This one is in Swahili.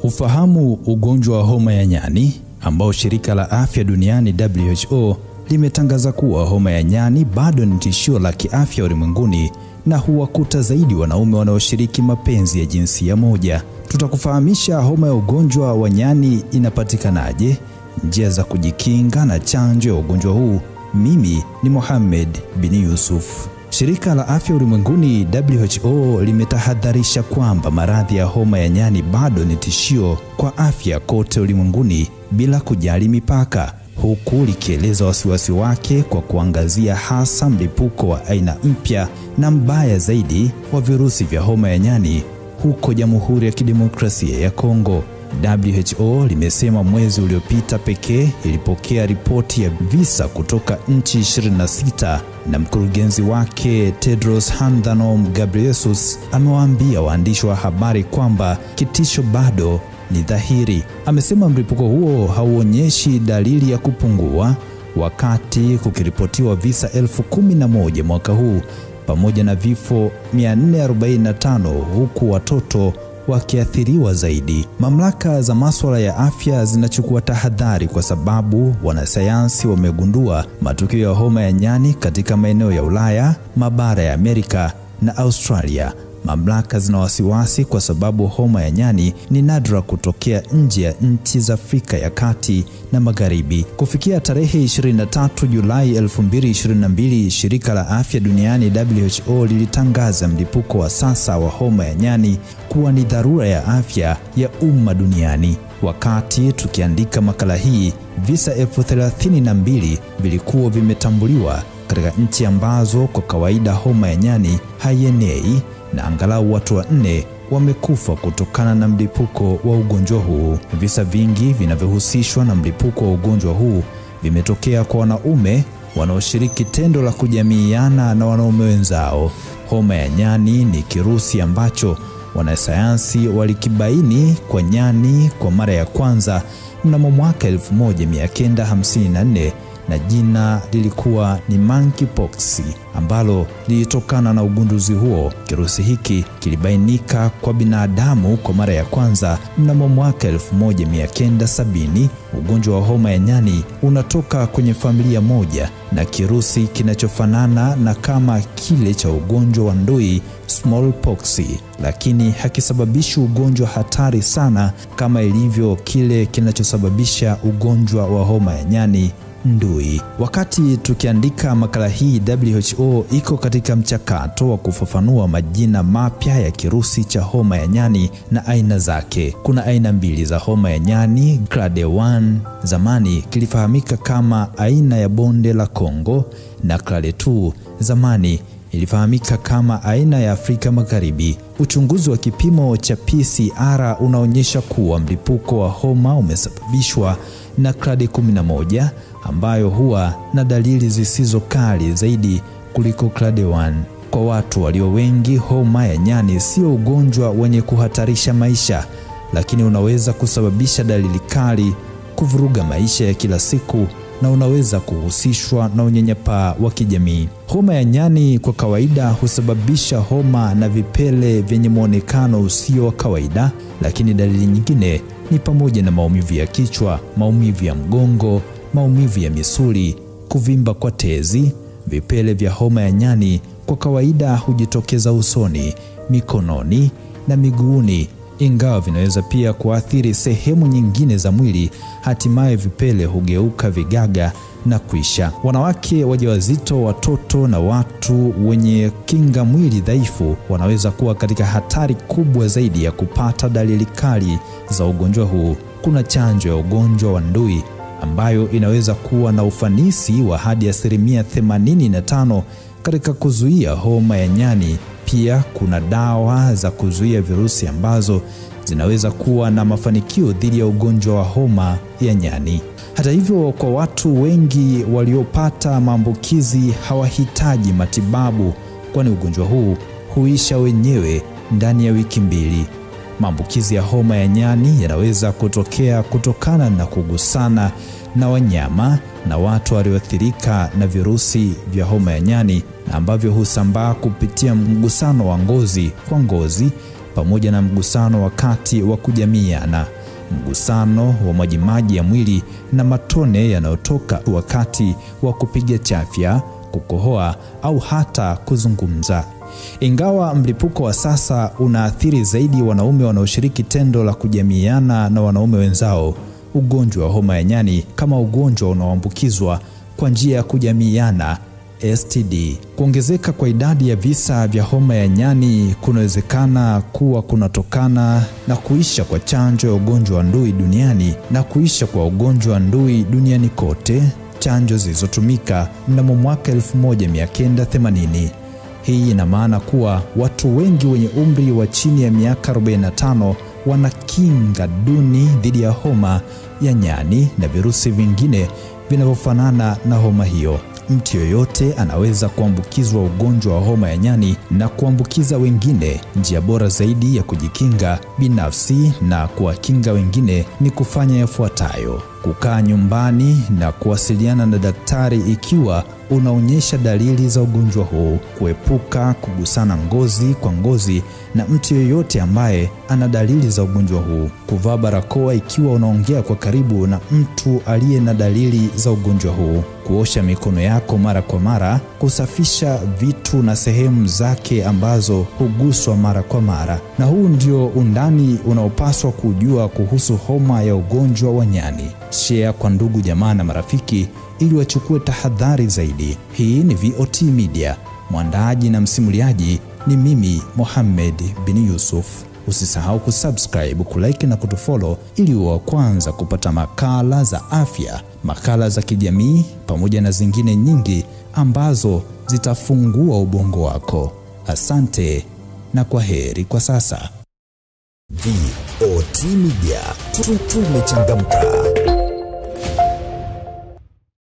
Ufahamu ugonjwa wa homa ya nyani ambao shirika la afya duniani WHO limetangaza kuwa homa ya nyani bado ni tishio la kiafya ulimwenguni na huwakuta zaidi wanaume wanaoshiriki mapenzi ya jinsia moja. Tutakufahamisha homa ya ugonjwa wa nyani inapatikanaje, njia za kujikinga na chanjo ya ugonjwa huu. Mimi ni Mohamed bin Yusuf. Shirika la afya ulimwenguni WHO limetahadharisha kwamba maradhi ya homa ya nyani bado ni tishio kwa afya kote ulimwenguni bila kujali mipaka, huku likieleza wasiwasi wake kwa kuangazia hasa mlipuko wa aina mpya na mbaya zaidi wa virusi vya homa ya nyani huko Jamhuri ya Kidemokrasia ya Kongo. WHO limesema mwezi uliopita pekee ilipokea ripoti ya visa kutoka nchi 26 na mkurugenzi wake Tedros Adhanom Ghebreyesus amewaambia waandishi wa habari kwamba kitisho bado ni dhahiri. Amesema mlipuko huo hauonyeshi dalili ya kupungua, wakati kukiripotiwa visa 11,000 mwaka huu pamoja na vifo 445 huku watoto wakiathiriwa zaidi. Mamlaka za masuala ya afya zinachukua tahadhari kwa sababu wanasayansi wamegundua matukio ya homa ya nyani katika maeneo ya Ulaya, mabara ya Amerika na Australia. Mamlaka zina wasiwasi kwa sababu homa ya nyani ni nadra kutokea nje ya nchi za Afrika ya Kati na Magharibi. Kufikia tarehe 23 Julai 2022, shirika la afya duniani WHO lilitangaza mlipuko wa sasa wa homa ya nyani kuwa ni dharura ya afya ya umma duniani. Wakati tukiandika makala hii, visa 32,000 vilikuwa vimetambuliwa katika nchi ambazo kwa kawaida homa ya nyani haienei, na angalau watu 4 wamekufa kutokana na mlipuko wa ugonjwa huu. Visa vingi vinavyohusishwa na mlipuko wa ugonjwa huu vimetokea kwa wanaume wanaoshiriki tendo la kujamiiana na wanaume wenzao. Homa ya nyani ni kirusi ambacho wanasayansi walikibaini kwa nyani kwa mara ya kwanza mnamo mwaka 1954 na jina lilikuwa ni monkeypox ambalo lilitokana na ugunduzi huo. Kirusi hiki kilibainika kwa binadamu kwa mara ya kwanza mnamo mwaka 1970. Ugonjwa wa homa ya nyani unatoka kwenye familia moja na kirusi kinachofanana na kama kile cha ugonjwa wa ndui smallpox, lakini hakisababishi ugonjwa hatari sana kama ilivyo kile kinachosababisha ugonjwa wa homa ya nyani ndui. Wakati tukiandika makala hii, WHO iko katika mchakato wa kufafanua majina mapya ya kirusi cha homa ya nyani na aina zake. Kuna aina 2 za homa ya nyani. Clade 1 zamani kilifahamika kama aina ya bonde la Kongo, na Clade 2 zamani ilifahamika kama aina ya Afrika Magharibi. Uchunguzi wa kipimo cha PCR unaonyesha kuwa mlipuko wa homa umesababishwa na Clade 11 ambayo huwa na dalili zisizo kali zaidi kuliko Clade 1. Kwa watu walio wengi, homa ya nyani sio ugonjwa wenye kuhatarisha maisha, lakini unaweza kusababisha dalili kali, kuvuruga maisha ya kila siku, na unaweza kuhusishwa na unyanyapaa wa kijamii. Homa ya nyani kwa kawaida husababisha homa na vipele vyenye muonekano usio wa kawaida, lakini dalili nyingine ni pamoja na maumivu ya kichwa, maumivu ya mgongo, maumivu ya misuli, kuvimba kwa tezi. Vipele vya homa ya nyani kwa kawaida hujitokeza usoni, mikononi na miguuni, ingawa vinaweza pia kuathiri sehemu nyingine za mwili. Hatimaye vipele hugeuka vigaga na kuisha. Wanawake wajawazito, watoto na watu wenye kinga mwili dhaifu wanaweza kuwa katika hatari kubwa zaidi ya kupata dalili kali za ugonjwa huu. Kuna chanjo ya ugonjwa wa ndui ambayo inaweza kuwa na ufanisi wa hadi 85% katika kuzuia homa ya nyani. Pia kuna dawa za kuzuia virusi ambazo zinaweza kuwa na mafanikio dhidi ya ugonjwa wa homa ya nyani. Hata hivyo, kwa watu wengi waliopata maambukizi hawahitaji matibabu, kwani ugonjwa huu huisha wenyewe ndani ya wiki 2. Maambukizi ya homa ya nyani yanaweza kutokea kutokana na kugusana na wanyama na watu walioathirika na virusi vya homa ya nyani, na ambavyo husambaa kupitia mgusano wa ngozi kwa ngozi, pamoja na mgusano wakati wa kujamiiana, mgusano wa majimaji ya mwili na matone yanayotoka wakati wa kupiga chafya, kukohoa au hata kuzungumza. Ingawa mlipuko wa sasa unaathiri zaidi wanaume wanaoshiriki tendo la kujamiiana na wanaume wenzao, ugonjwa wa homa ya nyani kama ugonjwa unaoambukizwa kwa njia ya kujamiiana STD. Kuongezeka kwa idadi ya visa vya homa ya nyani kunawezekana kuwa kunatokana na kuisha kwa chanjo ya ugonjwa wa ndui duniani na kuisha kwa ugonjwa wa ndui duniani kote, chanjo zilizotumika mnamo mwaka 1980. Hii ina maana kuwa watu wengi wenye umri wa chini ya miaka 45 wana kinga duni dhidi ya homa ya nyani na virusi vingine vinavyofanana na homa hiyo. Mtu yoyote anaweza kuambukizwa ugonjwa wa homa ya nyani na kuambukiza wengine. Njia bora zaidi ya kujikinga binafsi na kuwakinga wengine ni kufanya yafuatayo: kukaa nyumbani na kuwasiliana na daktari ikiwa unaonyesha dalili za ugonjwa huu, kuepuka kugusana ngozi kwa ngozi na mtu yeyote ambaye ana dalili za ugonjwa huu, kuvaa barakoa ikiwa unaongea kwa karibu na mtu aliye na dalili za ugonjwa huu, kuosha mikono yako mara kwa mara, kusafisha vitu na sehemu zake ambazo huguswa mara kwa mara. Na huu ndio undani unaopaswa kujua kuhusu homa ya ugonjwa wa nyani. Share kwa ndugu, jamaa na marafiki ili wachukue tahadhari zaidi. Hii ni VOT Media. Mwandaaji na msimuliaji ni mimi Mohamed bin Yusuf. Usisahau kusubscribe, kulike na kutufollow ili uwe wa kwanza kupata makala za afya, makala za kijamii pamoja na zingine nyingi ambazo zitafungua ubongo wako. Asante na kwaheri kwa sasa. VOT Media, tumechangamka.